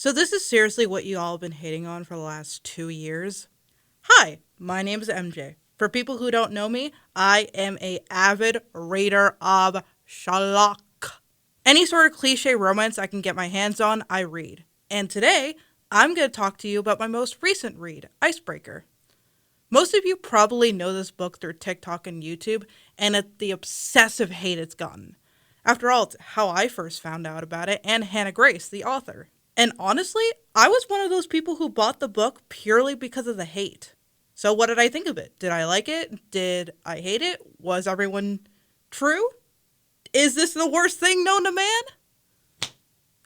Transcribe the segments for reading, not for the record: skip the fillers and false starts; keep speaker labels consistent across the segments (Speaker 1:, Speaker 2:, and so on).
Speaker 1: So this is seriously what you all have been hating on for the last 2 years. Hi, my name is MJ. For people who don't know me, I am a avid reader of Sherlock. Any sort of cliche romance I can get my hands on, I read. And today, I'm going to talk to you about my most recent read, Icebreaker. Most of you probably know this book through TikTok and YouTube, and at the obsessive hate it's gotten. After all, it's how I first found out about it, and Hannah Grace, the author. And honestly, I was one of those people who bought the book purely because of the hate. So what did I think of it? Did I like it? Did I hate it? Was everyone true? Is this the worst thing known to man?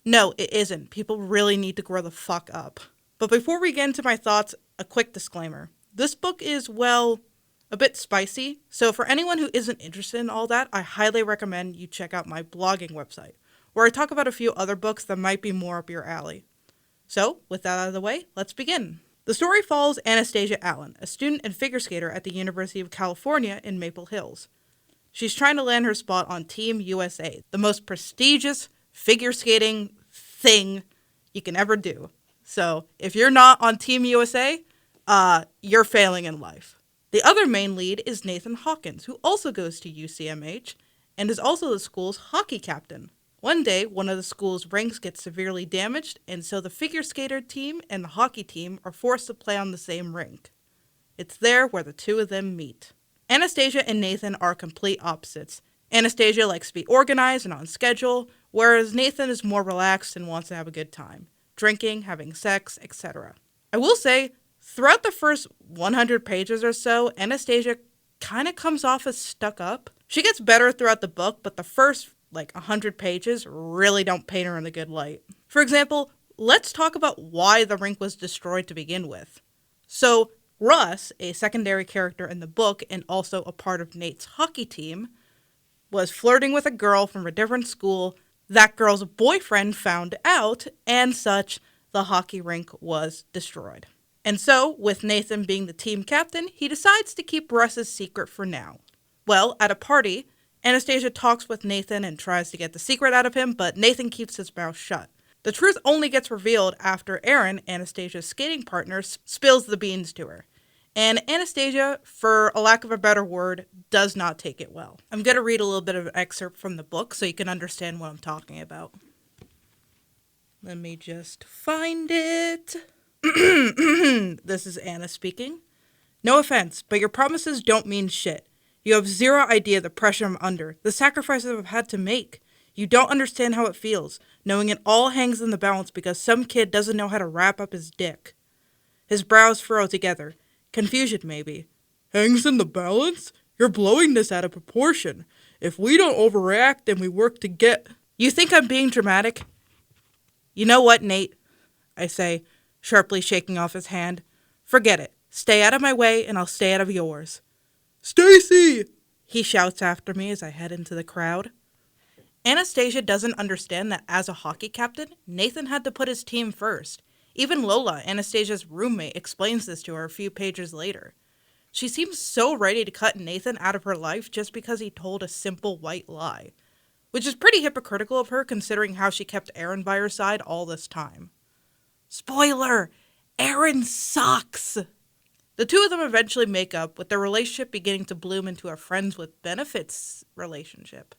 Speaker 1: No, it isn't. People really need to grow the fuck up. But before we get into my thoughts, a quick disclaimer. This book is, well, a bit spicy, so for anyone who isn't interested in all that, I highly recommend you check out my blogging website, where I talk about a few other books that might be more up your alley. So, with that out of the way, let's begin. The story follows Anastasia Allen, a student and figure skater at the University of California in Maple Hills. She's trying to land her spot on Team USA, the most prestigious figure skating thing you can ever do. So, if you're not on Team USA, you're failing in life. The other main lead is Nathan Hawkins, who also goes to UCMH and is also the school's hockey captain. One day, one of the school's rinks gets severely damaged, and so the figure skater team and the hockey team are forced to play on the same rink. It's there where the two of them meet. Anastasia and Nathan are complete opposites. Anastasia likes to be organized and on schedule, whereas Nathan is more relaxed and wants to have a good time, drinking, having sex, etc. I will say, throughout the first 100 pages or so, Anastasia kind of comes off as stuck up. She gets better throughout the book, but the first 100 pages really don't paint her in a good light. For example, let's talk about why the rink was destroyed to begin with. So, Russ, a secondary character in the book and also a part of Nate's hockey team, was flirting with a girl from a different school. That girl's boyfriend found out, and such, the hockey rink was destroyed. And so, with Nathan being the team captain, he decides to keep Russ's secret for now. Well, at a party, Anastasia talks with Nathan and tries to get the secret out of him, but Nathan keeps his mouth shut. The truth only gets revealed after Aaron, Anastasia's skating partner, spills the beans to her. And Anastasia, for a lack of a better word, does not take it well. I'm going to read a little bit of an excerpt from the book so you can understand what I'm talking about. Let me just find it. This is Anna speaking. No offense, but your promises don't mean shit. You have zero idea the pressure I'm under, the sacrifices I've had to make. You don't understand how it feels, knowing it all hangs in the balance because some kid doesn't know how to wrap up his dick. His brows furrow together. Confusion, maybe. Hangs in the balance? You're blowing this out of proportion. If we don't overreact, then we work to get... You think I'm being dramatic? You know what, Nate? I say, sharply shaking off his hand. Forget it. Stay out of my way, and I'll stay out of yours. Stacy! He shouts after me as I head into the crowd. Anastasia doesn't understand that as a hockey captain, Nathan had to put his team first. Even Lola, Anastasia's roommate, explains this to her a few pages later. She seems so ready to cut Nathan out of her life just because he told a simple white lie, which is pretty hypocritical of her considering how she kept Aaron by her side all this time. Spoiler! Aaron sucks! The two of them eventually make up, with their relationship beginning to bloom into a friends with benefits relationship.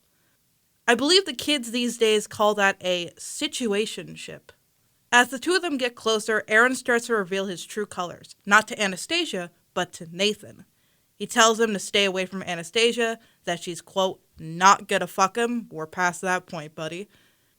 Speaker 1: I believe the kids these days call that a situationship. As the two of them get closer, Aaron starts to reveal his true colors, not to Anastasia, but to Nathan. He tells him to stay away from Anastasia, that she's, quote, not gonna fuck him, we're past that point, buddy,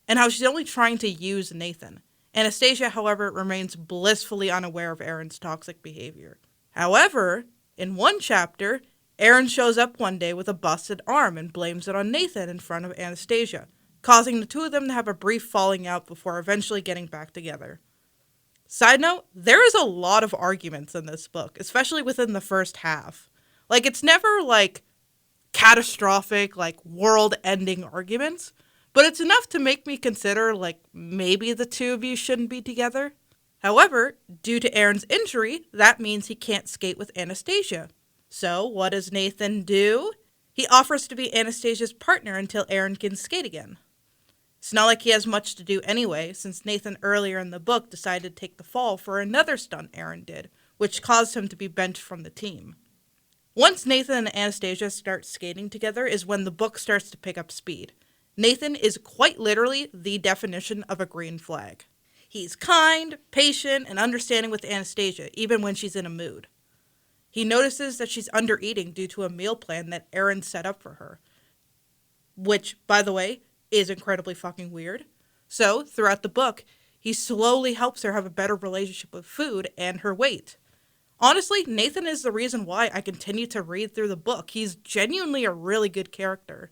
Speaker 1: and how she's only trying to use Nathan. Anastasia, however, remains blissfully unaware of Aaron's toxic behavior. However, in one chapter, Aaron shows up one day with a busted arm and blames it on Nathan in front of Anastasia, causing the two of them to have a brief falling out before eventually getting back together. Side note, there is a lot of arguments in this book, especially within the first half. It's never, catastrophic, world-ending arguments, but it's enough to make me consider, maybe the two of you shouldn't be together. However, due to Aaron's injury, that means he can't skate with Anastasia. So, what does Nathan do? He offers to be Anastasia's partner until Aaron can skate again. It's not like he has much to do anyway, since Nathan earlier in the book decided to take the fall for another stunt Aaron did, which caused him to be benched from the team. Once Nathan and Anastasia start skating together is when the book starts to pick up speed. Nathan is quite literally the definition of a green flag. He's kind, patient, and understanding with Anastasia, even when she's in a mood. He notices that she's under-eating due to a meal plan that Aaron set up for her, which, by the way, is incredibly fucking weird. So, throughout the book, he slowly helps her have a better relationship with food and her weight. Honestly, Nathan is the reason why I continue to read through the book. He's genuinely a really good character.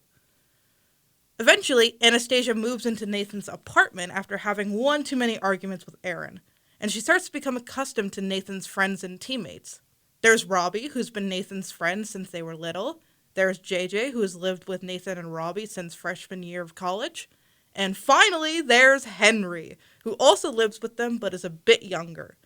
Speaker 1: Eventually, Anastasia moves into Nathan's apartment after having one too many arguments with Aaron, and she starts to become accustomed to Nathan's friends and teammates. There's Robbie, who's been Nathan's friend since they were little. There's JJ, who has lived with Nathan and Robbie since freshman year of college. And finally, there's Henry, who also lives with them but is a bit younger.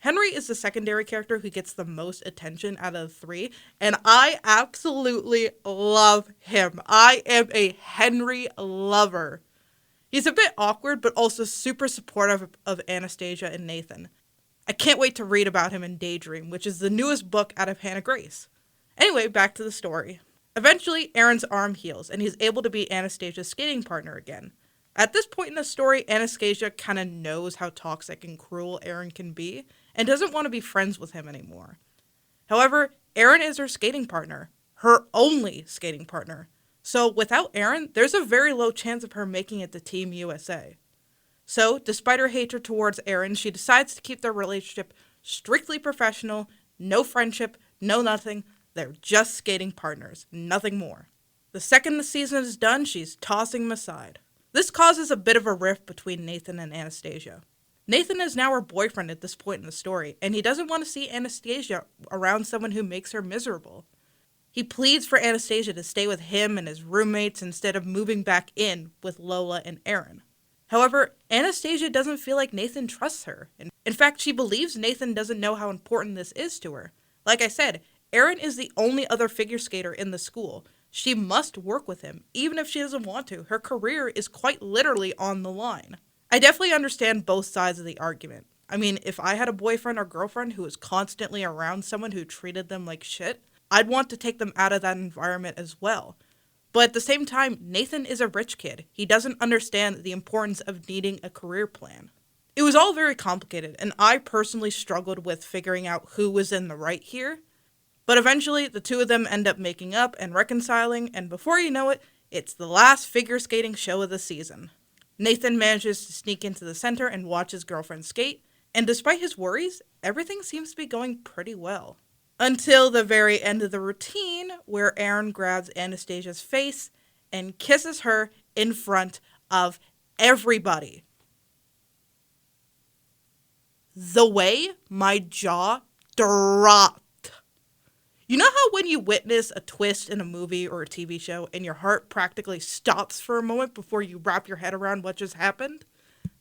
Speaker 1: Henry is the secondary character who gets the most attention out of the three, and I absolutely love him. I am a Henry lover. He's a bit awkward, but also super supportive of Anastasia and Nathan. I can't wait to read about him in Daydream, which is the newest book out of Hannah Grace. Anyway, back to the story. Eventually, Aaron's arm heals, and he's able to be Anastasia's skating partner again. At this point in the story, Anastasia kind of knows how toxic and cruel Aaron can be, and doesn't want to be friends with him anymore. However, Aaron is her skating partner, her only skating partner. So without Aaron, there's a very low chance of her making it to Team USA. So, despite her hatred towards Aaron, she decides to keep their relationship strictly professional, no friendship, no nothing. They're just skating partners, nothing more. The second the season is done, she's tossing him aside. This causes a bit of a rift between Nathan and Anastasia. Nathan is now her boyfriend at this point in the story, and he doesn't want to see Anastasia around someone who makes her miserable. He pleads for Anastasia to stay with him and his roommates instead of moving back in with Lola and Aaron. However, Anastasia doesn't feel like Nathan trusts her. In fact, she believes Nathan doesn't know how important this is to her. Like I said, Aaron is the only other figure skater in the school. She must work with him, even if she doesn't want to. Her career is quite literally on the line. I definitely understand both sides of the argument. I mean, if I had a boyfriend or girlfriend who was constantly around someone who treated them like shit, I'd want to take them out of that environment as well. But at the same time, Nathan is a rich kid. He doesn't understand the importance of needing a career plan. It was all very complicated, and I personally struggled with figuring out who was in the right here. But eventually, the two of them end up making up and reconciling, and before you know it, it's the last figure skating show of the season. Nathan manages to sneak into the center and watch his girlfriend skate, and despite his worries, everything seems to be going pretty well. Until the very end of the routine, where Aaron grabs Anastasia's face and kisses her in front of everybody. The way my jaw dropped. You know how when you witness a twist in a movie or a TV show and your heart practically stops for a moment before you wrap your head around what just happened?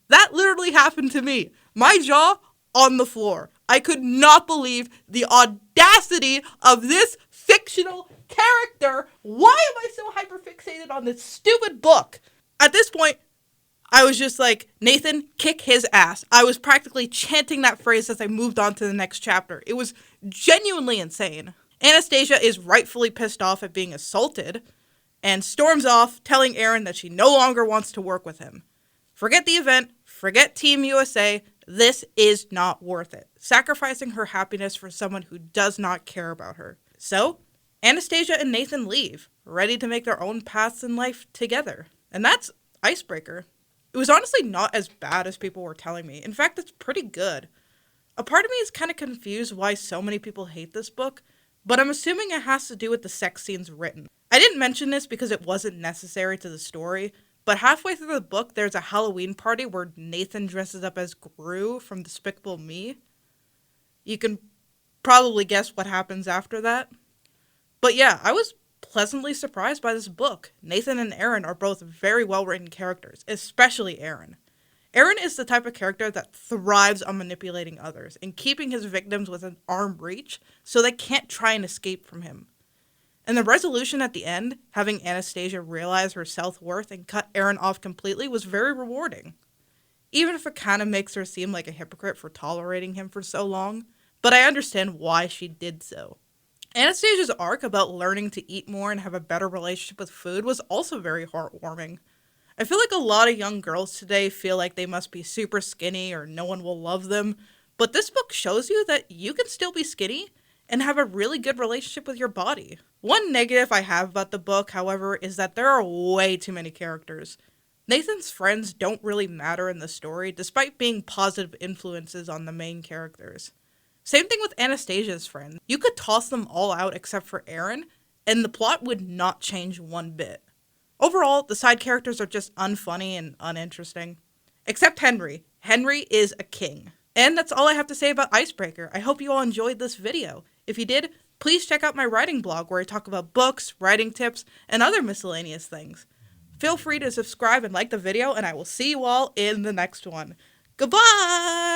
Speaker 1: That literally happened to me. My jaw on the floor. I could not believe the audacity of this fictional character. Why am I so hyperfixated on this stupid book? At this point, I was just like, Nathan, kick his ass. I was practically chanting that phrase as I moved on to the next chapter. It was genuinely insane. Anastasia is rightfully pissed off at being assaulted and storms off, telling Aaron that she no longer wants to work with him. Forget the event, forget Team USA, this is not worth it. Sacrificing her happiness for someone who does not care about her. So, Anastasia and Nathan leave, ready to make their own paths in life together. And that's Icebreaker. It was honestly not as bad as people were telling me. In fact, it's pretty good. A part of me is kind of confused why so many people hate this book, but I'm assuming it has to do with the sex scenes written. I didn't mention this because it wasn't necessary to the story, but halfway through the book, there's a Halloween party where Nathan dresses up as Gru from Despicable Me. You can probably guess what happens after that. But yeah, I was pleasantly surprised by this book. Nathan and Aaron are both very well-written characters, especially Aaron. Aaron is the type of character that thrives on manipulating others and keeping his victims within arm reach so they can't try and escape from him. And the resolution at the end, having Anastasia realize her self-worth and cut Aaron off completely, was very rewarding. Even if it kind of makes her seem like a hypocrite for tolerating him for so long, but I understand why she did so. Anastasia's arc about learning to eat more and have a better relationship with food was also very heartwarming. I feel like a lot of young girls today feel like they must be super skinny or no one will love them, but this book shows you that you can still be skinny and have a really good relationship with your body. One negative I have about the book, however, is that there are way too many characters. Nathan's friends don't really matter in the story, despite being positive influences on the main characters. Same thing with Anastasia's friends. You could toss them all out except for Aaron, and the plot would not change one bit. Overall, the side characters are just unfunny and uninteresting. Except Henry. Henry is a king. And that's all I have to say about Icebreaker. I hope you all enjoyed this video. If you did, please check out my writing blog where I talk about books, writing tips, and other miscellaneous things. Feel free to subscribe and like the video, and I will see you all in the next one. Goodbye!